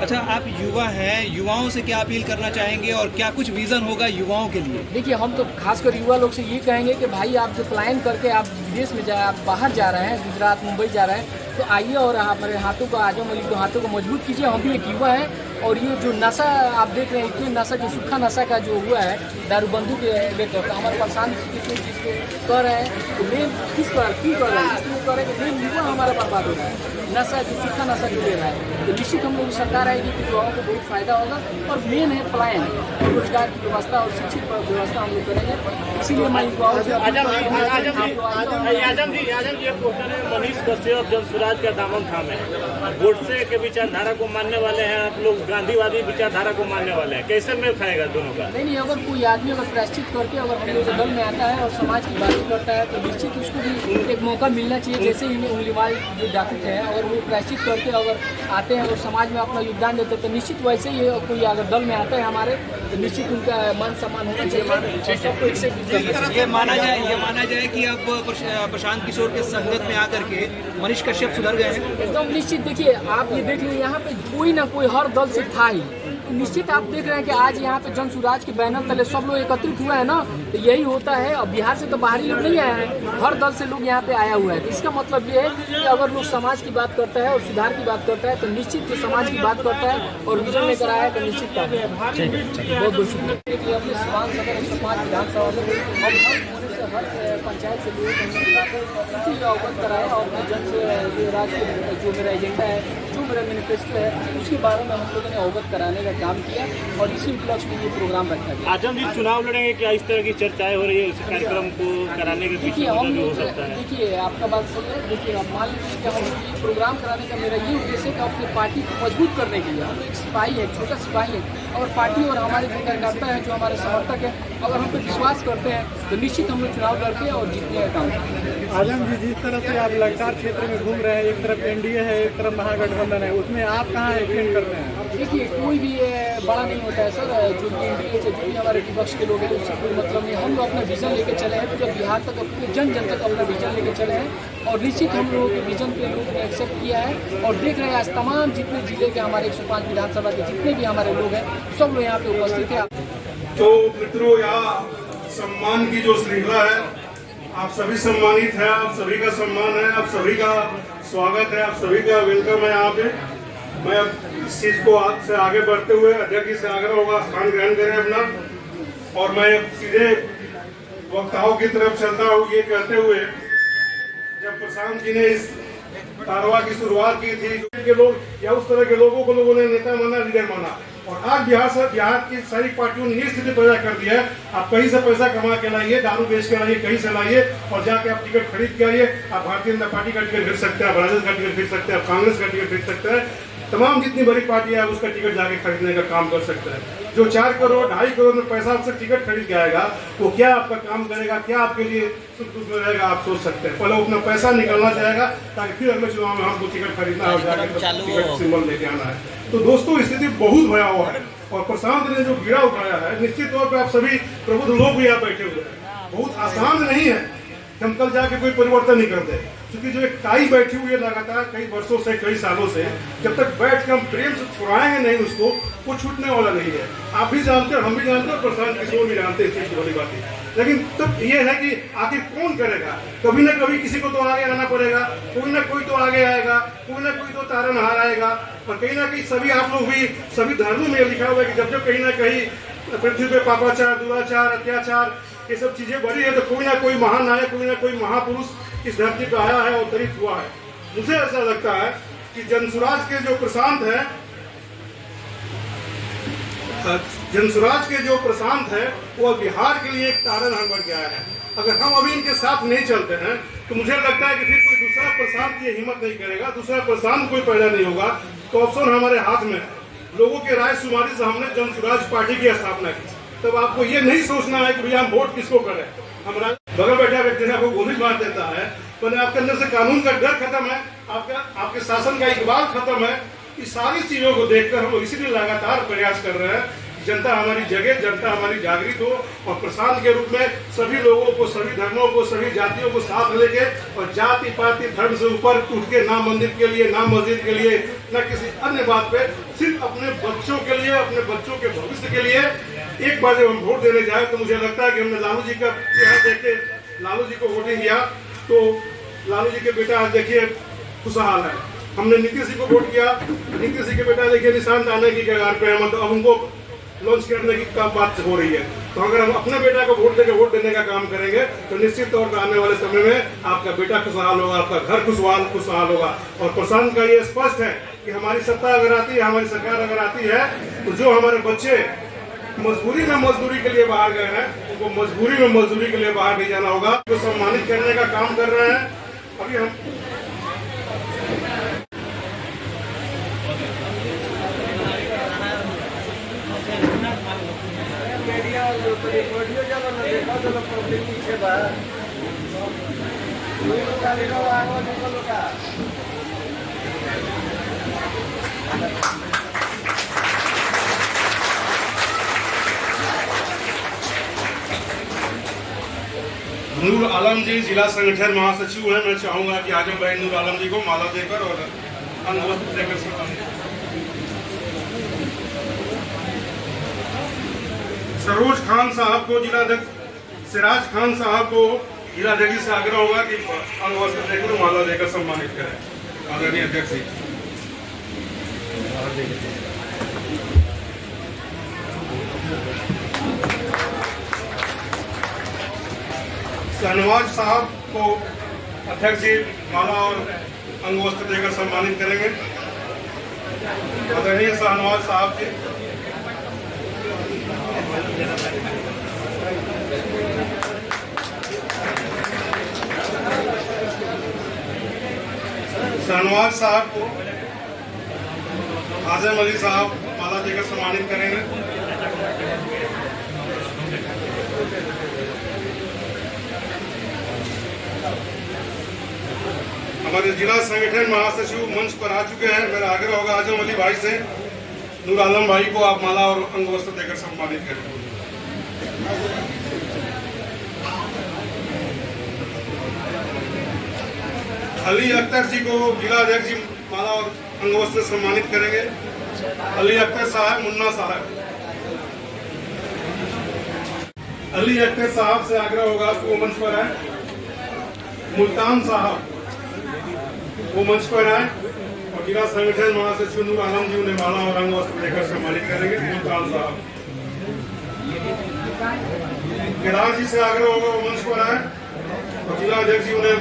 अच्छा, आप युवा हैं, युवाओं से क्या अपील करना चाहेंगे और क्या कुछ विजन होगा युवाओं के लिए? देखिए, हम तो खासकर युवा लोग से ये कहेंगे कि भाई आप जो प्लान करके आप विदेश में आप बाहर जा रहे हैं, गुजरात मुंबई जा रहे हैं, तो आइए और हमारे हाथों को, आजम अली के हाथों को मजबूत कीजिए। हम भी एक युवा हैं और ये जो नशा आप देख रहे हैं, इतनी नशा जो सूखा नशा का जो हुआ है दारूबंदी के लेकर, तो हमारे परेशान किसी चीज़ को कर रहे हैं, तो मेन किस पर क्यों कर रहे हैं, इसलिए कर रहे हैं कि मेन युवा हमारा बर्बाद हो रहा है, नशा जो सूखा नशा जो ले रहा है। तो निश्चित हम लोग सरकार आएगी कि युवाओं को बहुत फायदा होगा और मेन है प्लान, रोजगार की व्यवस्था और शिक्षित व्यवस्था हम लोग करेंगे। इसीलिए मैं युवाओं से आजम जी मनीष कश्यप जनसुराज का दामन थामे, गोडसे के विचारधारा को मानने वाले हैं, आप लोग गांधीवादी विचारधारा को मानने वाले हैं, कैसे मेल खाएगा दोनों का? नहीं, अगर कोई आदमी अगर प्रायश्चित करके अगर हम लोग दल में आता है और समाज की बातें करता है तो निश्चित उसको भी एक मौका मिलना चाहिए। जैसे ही उंगलीवाल जो डाकू है, अगर वो प्रायश्चित करके अगर आते हैं और समाज में अपना योगदान देते हैं, तो निश्चित वैसे ही कोई अगर दल में आता है हमारे, तो निश्चित उनका मान सम्मान होना चाहिए। सबको एक्सेप्ट ये माना जाए कि अब प्रशांत किशोर के संगत में आकर के मनीष कश्यप सुधर गए हैं। एकदम निश्चित। देखिए, आप ये देख लीजिए, यहाँ पे कोई ना कोई हर दल से था ही, तो निश्चित आप देख रहे हैं कि आज यहाँ पे जन सुराज के बैनर तले सब लोग एकत्रित हुए हैं ना, तो यही होता है। अब बिहार से तो बाहरी लोग नहीं आए हैं, हर दल से लोग यहाँ पे आया हुआ है। तो इसका मतलब ये है कि अगर लोग समाज की बात करता है और सुधार की बात करता है, तो निश्चित जो समाज की बात करता है और विजन लेकर आया है, तो निश्चित बहुत बहुत शुक्रिया। अपने सीवान सदर 105 विधानसभा में हम हर पंचायत से लोग इसी अवगत कराया और जन से राज जो मेरा एजेंडा है, जो मेरा मैनिफेस्टो है, उसके बारे में हम लोगों ने अवगत कराने का काम किया और इसी उपलक्ष्य में ये प्रोग्राम रखा गया। आजम जी चुनाव लड़ेंगे क्या, इस तरह की चर्चाएं हो रही है, इस कार्यक्रम को कराने के पीछे हम हो सकता है? देखिए, आपका बात सही है। देखिए, अब मान लीजिए कि हम ये प्रोग्राम कराने का मेरा ये उद्देश्य है कि अपनी पार्टी को मजबूत करने के लिए। हम एक सिपाही है, छोटा सिपाही है, और पार्टी और हमारे जो कार्यकर्ता है, जो हमारे समर्थक है, अगर हम पे विश्वास करते हैं तो निश्चित हम लोग चुनाव लड़के और जीतने का काम करेंगे। आजम जी, जिस तरह से आप लगातार क्षेत्र में घूम रहे हैं, एक तरफ एनडीए है, एक तरफ महागठबंधन है, उसमें आप कहाँ एक्शन कर रहे हैं? देखिए, कोई भी बड़ा नहीं होता है सर, जो भी एनडीए से जो भी हमारे विपक्ष के लोग हैं उससे कोई मतलब नहीं। हम लोग अपना विजन लेके चले हैं, पूरे बिहार तक अपने जन तक अपना विजन लेके चले हैं और निश्चित हम लोगों के विजन पे लोगों ने एक्सेप्ट किया है। और देख रहे हैं आज तमाम जितने जिले के हमारे 105 विधानसभा के जितने भी हमारे लोग हैं, सब लोग यहाँ पे उपस्थित है। तो मित्रों, यहाँ सम्मान की जो श्रृंखला है, आप सभी सम्मानित हैं, आप सभी का सम्मान है, आप सभी का स्वागत है, आप सभी का वेलकम है यहाँ पे। मैं इस चीज को से आगे बढ़ते हुए अध्यक्ष जी से आग्रह होगा स्थान ग्रहण करें अपना, और मैं सीधे वक्ताओं की तरफ चलता हूँ ये कहते हुए, जब प्रशांत जी ने इस कारवा की शुरुआत की थी, के लोग या उस तरह के लोगों को लोगों ने नेता माना, लीडर माना, और आज बिहार की सारी पार्टियों ने ये स्थिति पैदा कर दिया है, आप कहीं से पैसा कमा के लाइए, दारू बेच के लाइए, कहीं से लाइए और जाके आप टिकट खरीद के आइए। आप भारतीय जनता पार्टी का टिकट खरीद सकते हैं, आप राजद का टिकट खरीद सकते हैं, आप कांग्रेस का टिकट खरीद सकते हैं, तमाम जितनी बड़ी पार्टी है उसका टिकट जाके खरीदने का काम कर सकता है। जो 4 करोड़ 2.5 करोड़ में पैसा आपसे टिकट खरीद के आएगा, वो क्या आपका काम करेगा, क्या आपके लिए सुख में रहेगा, आप सोच सकते हैं। पहले अपना पैसा निकलना चाहेगा ताकि फिर अगले चुनाव में हमको टिकट खरीदना है और जाके टिकट सिंबल लेके आना है। तो दोस्तों, स्थिति बहुत भयावह है और प्रशांत ने जो बीड़ा उठाया है, निश्चित तौर पर आप सभी प्रबुद्ध लोग भी यहाँ बैठे हुए हैं, बहुत आसान नहीं है कि हम कल जाके कोई परिवर्तन नहीं करते, क्योंकि जो एक टाई बैठी हुई है लगातार कई वर्षों से, कई सालों से, जब तक बैठ के हम प्रेम से छुड़ाएंगे नहीं उसको, वो छूटने वाला नहीं है। आप भी जानते हो, हम भी जानते हो, प्रशांत किशोर भी जानते हैं इस चीज की बड़ी बात है। लेकिन तब ये है कि आखिर कौन करेगा, कभी ना कभी किसी को तो आगे आना पड़ेगा, कोई ना कोई तो आगे आएगा, कोई ना कोई तो तारनहार आएगा। और कहीं ना कहीं सभी आप लोग भी, सभी धर्मों में लिखा हुआ है कि जब जब कहीं ना कहीं पृथ्वी पे पापाचार, दुराचार, अत्याचार, ये सब चीजें बढ़ी है, तो कोई ना कोई महानायक, कोई ना कोई महापुरुष इस धरती पर आया है, अवतरित हुआ है। मुझे ऐसा लगता है कि जनसुराज के जो प्रशांत है, जनसुराज के जो प्रशांत है, वो बिहार के लिए एक तारनहार बन गया है। अगर हम अभी इनके साथ नहीं चलते हैं तो मुझे लगता है कि फिर कोई दूसरा प्रशांत ये हिम्मत नहीं करेगा, दूसरा प्रशांत कोई पैदा नहीं होगा। तो ऑप्शन हमारे हाथ में है। लोगों के राय शुमारी से हमने जनसुराज पार्टी की स्थापना की। तब आपको ये नहीं सोचना है कि भैया हम वोट किसको करें। हमारा बगल बैठा व्यक्ति आपको गोली मार देता है, पर आपके अंदर से कानून का डर खत्म है, आपके शासन का इकबाल खत्म है। इस सारी चीजों को देखकर हम लोग इसीलिए लगातार प्रयास कर रहे हैं। जनता हमारी जगे, जनता हमारी जागृत हो और प्रशांत के रूप में सभी लोगों को, सभी धर्मों को, सभी जातियों को साथ लेके और जाति पाति धर्म से ऊपर उठ के ना मंदिर के लिए, ना मस्जिद के लिए, ना किसी अन्य बात पे, सिर्फ अपने बच्चों के लिए, अपने बच्चों के भविष्य के लिए एक बार जब हम वोट देने जाए तो मुझे लगता है कि हमने लालू जी का यहाँ देख के लालू जी को वोटिंग किया तो लालू जी के बेटा आज देखिए खुशहाल है। हमने नीतीश जी को वोट किया, नीतीश जी के बेटा देखिए निशान आने की कगार पे है, मतलब अब उनको लॉन्च करने की बात हो रही है। तो अगर हम अपने बेटा को वोट देने का काम करेंगे तो निश्चित तौर पर आने वाले समय में आपका बेटा खुशहाल होगा, आपका घर खुशहाल होगा। और प्रशांत का ये स्पष्ट है कि हमारी सत्ता अगर आती है, हमारी सरकार अगर आती है तो जो हमारे बच्चे मजबूरी में मजदूरी के लिए बाहर गए हैं उनको मजबूरी में मजदूरी के लिए बाहर नहीं जाना होगा, तो सम्मानित करने का काम कर रहे हैं। अभी हम नूर आलम जी जिला संगठन महासचिव हैं। मैं चाहूंगा कि आजम भाई नूर आलम जी को माला देकर और अंगवस्त्र देकर सरोज खान साहब को जिलाध्यक्ष, सिराज खान साहब को जिलाध्यक्ष से आग्रह होगा कि अंगवस्त्र देकर माला देकर सम्मानित करें। आदरणीय अध्यक्ष जी। शहनवाज साहब को अध्यक्ष जी माला और अंगवस्त्र देकर सम्मानित करेंगे। आदरणीय शहनवाज साहब जी। शहनवाज साहब को आजम अली साहब माला देकर सम्मानित करेंगे। हमारे जिला संगठन महासचिव मंच पर आ चुके हैं। मेरा आग्रह होगा आजम अली भाई से, नूर आलम भाई को आप माला और अंगवस्त्र देकर सम्मानित करें। अली अख्तर जी को जिलाध्यक्ष जी माला और अंगवस्त्र सम्मानित करेंगे। अली अख्तर साहब, मुन्ना साहब। अली अख्तर साहब से आग्रह होगा कि वो मंच पर आए। मुल्तान साहब वो मंच पर आए और जिला संगठन महासचिव नूर आलम जी उन्हें माला और अंगवस्त्र देकर सम्मानित करेंगे। मुल्तान साहब। केदार जी से आग्रह होगा वो मंच पर आए और जिला अध्यक्ष जी उन्हें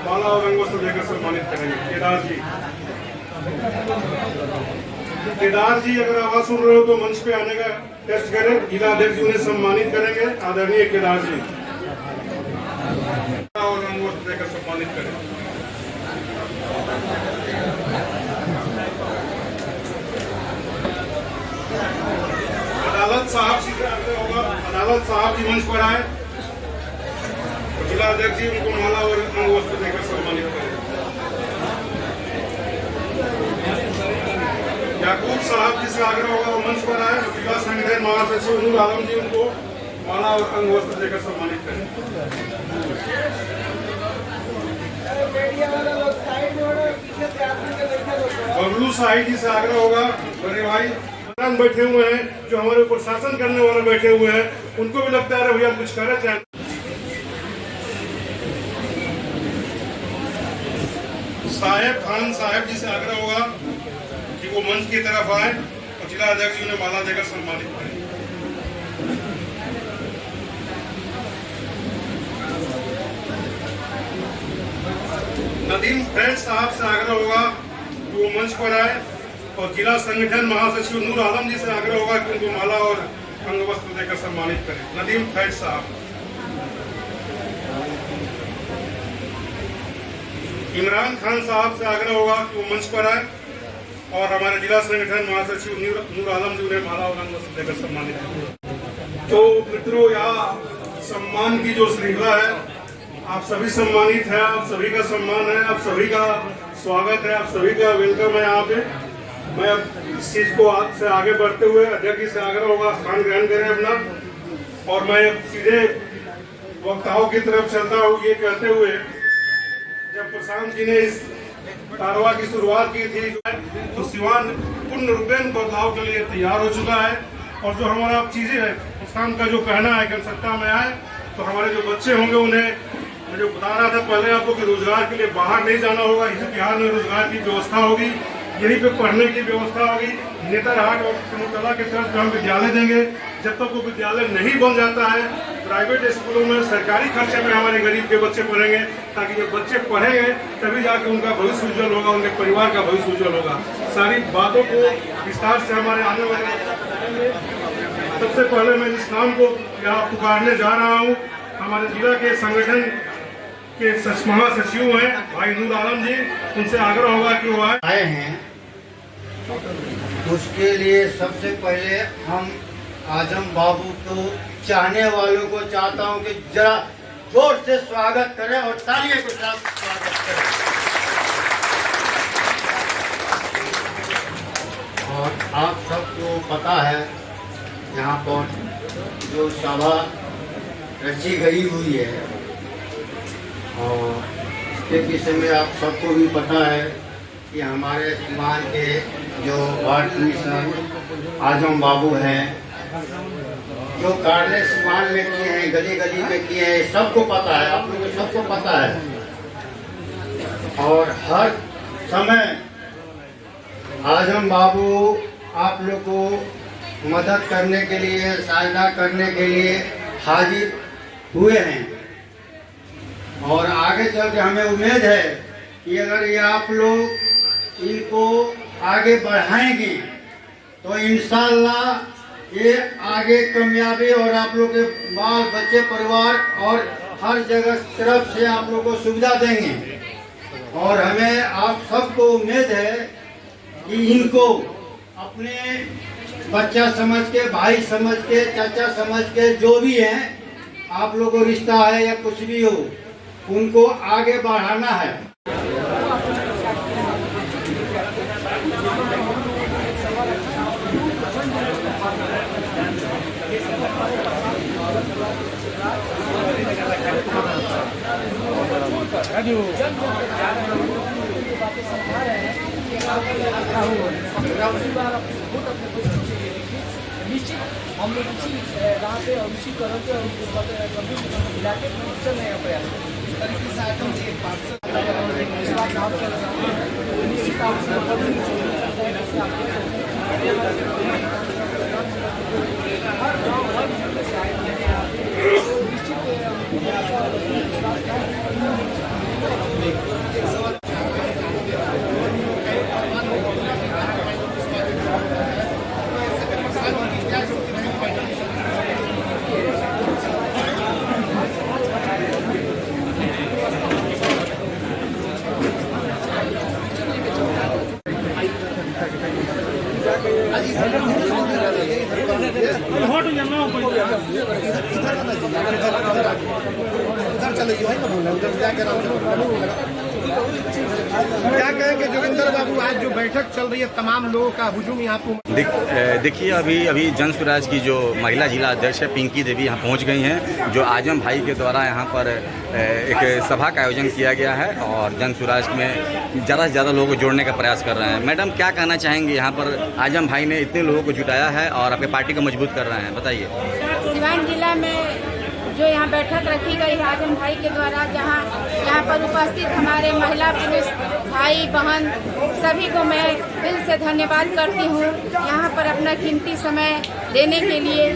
माला और अंगवस्त्र देकर सम्मानित करेंगे। केदार जी। केदार जी अगर आवाज सुन रहे हो तो मंच पे आने का टेस्ट करें। जिला अध्यक्ष जी उन्हें सम्मानित करेंगे। आदरणीय केदार जी और अंगवस्त्र देकर सम्मानित करें। अदालत साहब से आग्रह होगा, अदालत साहब जी मंच पर आए, जिला अध्यक्ष जी उनको माला और अंगवस्त्र देकर सम्मानित करें। याकूब साहब जी से आग्रह होगा वो मंच पर आए, जिला संगठन महासचिव नूर आलम जी उनको माला और अंगवस्त्र देकर सम्मानित करें। बबलू साहिब जी से आग्रह होगा, बड़े भाई बैठे हुए हैं जो हमारे ऊपर शासन करने वाले बैठे हुए हैं, उनको भी लगता है भैया कुछ करे चाहे। साहेब खान साहब जी से आग्रह होगा कि वो मंच की तरफ आए और जिला अध्यक्ष जी उन्हें माला देकर सम्मानित करें। नदीम फ्रेंड साहब से आग्रह होगा कि वो मंच पर आए और जिला संगठन महासचिव नूर आलम जी से आग्रह होगा कि उनको माला और अंगवस्त्र देकर सम्मानित करें। नदीम फ्रेंड साहब। इमरान खान साहब से आग्रह होगा कि वो मंच पर आए और हमारे जिला संगठन महासचिव नूर आलम जी उन्हें माला और अंगवस्त्र देकर सम्मानित करें। तो मित्रों, यहाँ सम्मान की जो श्रृंखला है, आप सभी सम्मानित हैं, आप सभी का सम्मान है, आप सभी का स्वागत है, आप सभी का वेलकम है यहाँ पे। मैं अब इस चीज को आज से आगे बढ़ते हुए अध्यक्ष से आग्रह होगा स्थान ग्रहण करें अपना, और मैं अब सीधे वक्ताओं की तरफ चलता हूँ ये कहते हुए, जब प्रशांत जी ने इस कारवा की शुरुआत की थी तो सिवान पूर्ण रूपेण बदलाव के लिए तैयार हो चुका है। और जो हमारा चीजें है, प्रशांत का जो कहना है कि सत्ता में आए तो हमारे जो बच्चे होंगे उन्हें, मैं जो बता रहा था पहले आपको कि रोजगार के लिए बाहर नहीं जाना होगा, इसी बिहार में रोजगार की व्यवस्था होगी, यहीं पे पढ़ने की व्यवस्था होगी। नेतरहाट और सिमुलतला के तर्ज पर हम विद्यालय देंगे। जब तक वो विद्यालय नहीं बन जाता है, प्राइवेट स्कूलों में सरकारी खर्चे में हमारे गरीब के बच्चे पढ़ेंगे, ताकि जब बच्चे पढ़ेंगे तभी जाके उनका भविष्य उज्जवल होगा, उनके परिवार का भविष्य उज्जवल होगा। सारी बातों को विस्तार से हमारे आने वाले, सबसे पहले मैं इस नाम को यहाँ पुकारने जा रहा हूँ। हमारे जिला के संगठन के महासचिव हैं भाई नूर आलम जी, उनसे आग्रह होगा कि वो आए हैं। उसके लिए सबसे पहले हम आजम बाबू को चाहने वालों को चाहता हूं कि जरा जोर से स्वागत करें और तालियों के साथ स्वागत करें। और आप सबको पता है यहाँ पर जो सभा रची गई हुई है, और इसके विषय में आप सबको भी पता है कि हमारे सिवान के जो वार्ड कमिश्नर आजम बाबू हैं, जो कार्य सिवान में किए हैं, गली गली में किए हैं, सबको पता है, आप लोगों को सबको पता है। और हर समय आजम बाबू आप लोग को मदद करने के लिए, सहायता करने के लिए हाजिर हुए हैं। और आगे चल के हमें उम्मीद है कि अगर ये आप लोग इनको आगे बढ़ाएंगे तो इंशाल्लाह ये आगे कामयाबी, और आप लोग के बाल बच्चे परिवार और हर जगह तरफ से आप लोग को सुविधा देंगे। और हमें आप सबको उम्मीद है कि इनको अपने बच्चा समझ के, भाई समझ के, चाचा समझ के, जो भी हैं आप लोगों को रिश्ता है या कुछ भी हो, उनको आगे बढ़ाना है। निश्चित हम लोग उसी राह पे और उसी कदम पे और मिला के चल रहे हैं प्रयास। इस तरीके से आइटम क्या कहेंगे जोगिंदर बाबू, आज जो बैठक चल रही है तमाम लोगों का हुजूम यहाँ पे? देखिए अभी जन स्वराज की जो महिला जिला अध्यक्ष है पिंकी देवी यहाँ पहुँच गई हैं, जो आजम भाई के द्वारा यहाँ पर एक सभा का आयोजन किया गया है और जन स्वराज में ज़्यादा से ज़्यादा लोगों को जोड़ने का प्रयास कर रहे हैं। मैडम क्या कहना चाहेंगे, यहाँ पर आजम भाई ने इतने लोगों को जुटाया है और आपकी पार्टी को मजबूत कर रहे हैं, बताइए। सिवान जिला में जो यहाँ बैठक रखी गई है आजम भाई के द्वारा, जहाँ यहाँ पर उपस्थित हमारे महिला पुरुष भाई बहन सभी को मैं दिल से धन्यवाद करती हूँ यहाँ पर अपना कीमती समय देने के लिए।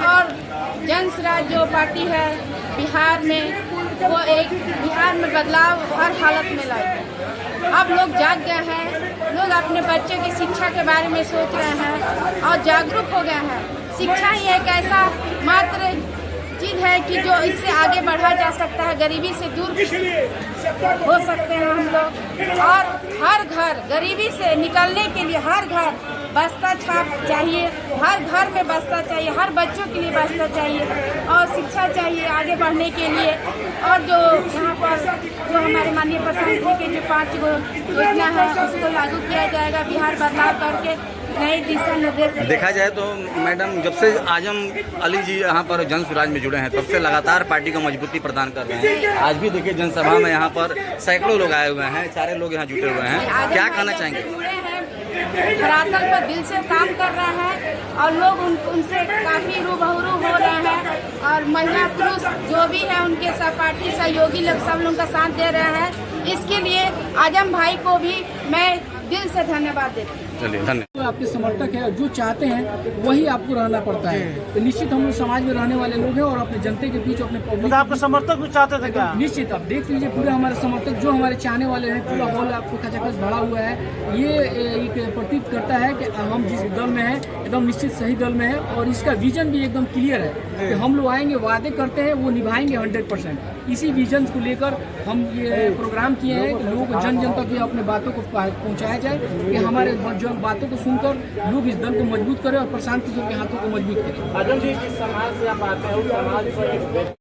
और जन स्वराज जो पार्टी है बिहार में, वो एक बिहार में बदलाव हर हालत में लाएगी। अब लोग जाग गए हैं, लोग अपने बच्चे की शिक्षा के बारे में सोच रहे हैं और जागरूक हो गए हैं। शिक्षा ही एक ऐसा मात्र चीज है कि जो इससे आगे बढ़ा जा सकता है, गरीबी से दूर हो सकते हैं हम लोग। और हर घर गरीबी से निकलने के लिए हर घर बस्ता छाप चाहिए, हर घर में बस्ता चाहिए, हर बच्चों के लिए बस्ता चाहिए और शिक्षा चाहिए आगे बढ़ने के लिए। और जो यहाँ पर जो हमारे माननीय प्रधानमंत्री के जो 5 योजना है उसको लागू किया जाएगा। बिहार बदलाव करके नए दिशा निर्देश देखा जाए तो मैडम, जब से आजम अली जी यहाँ पर जन स्वराज में जुड़े हैं तब से लगातार पार्टी को मजबूती प्रदान कर रहे हैं। आज भी देखिए जनसभा में यहाँ पर सैकड़ों लोग आए हुए हैं, सारे लोग यहाँ जुटे हुए हैं। क्या कहना चाहेंगे? धरातल पर दिल से काम कर रहे हैं और लोग उनसे काफी रूबरू हो रहे हैं और महिला पुरुष जो भी है उनके सहपाठी सहयोगी लोग सब लोग का साथ दे रहे हैं। इसके लिए आजम भाई को भी मैं दिल से धन्यवाद देती हूँ। चलिए धन्यवाद। तो आपके समर्थक है, जो चाहते हैं वही आपको रहना पड़ता है। तो निश्चित हम लोग समाज में रहने वाले लोग हैं और अपने जनता के बीच अपने पब्लिक आपके समर्थक भी चाहते थे क्या? निश्चित आप देख लीजिए पूरे हमारे समर्थक जो हमारे चाहने वाले हैं, पूरा हॉल आपको खचाखच भरा हुआ है। ये एक प्रतीत करता है कि हम जिस दल में हैं एकदम निश्चित सही दल में है और इसका विजन भी एकदम क्लियर है कि हम लोग आएंगे, वादे करते हैं, वो निभाएंगे 100%। इसी विजन को लेकर हम ये प्रोग्राम किए हैं कि लोग जन जन तक अपने बातों को पहुँचाया जाए कि हमारे बातों को सुनकर लोग इस दल को मजबूत करें और प्रशांत किशोर के हाथों को मजबूत करें। आजम जी जिस समाज से आप आते हैं उस समाज पर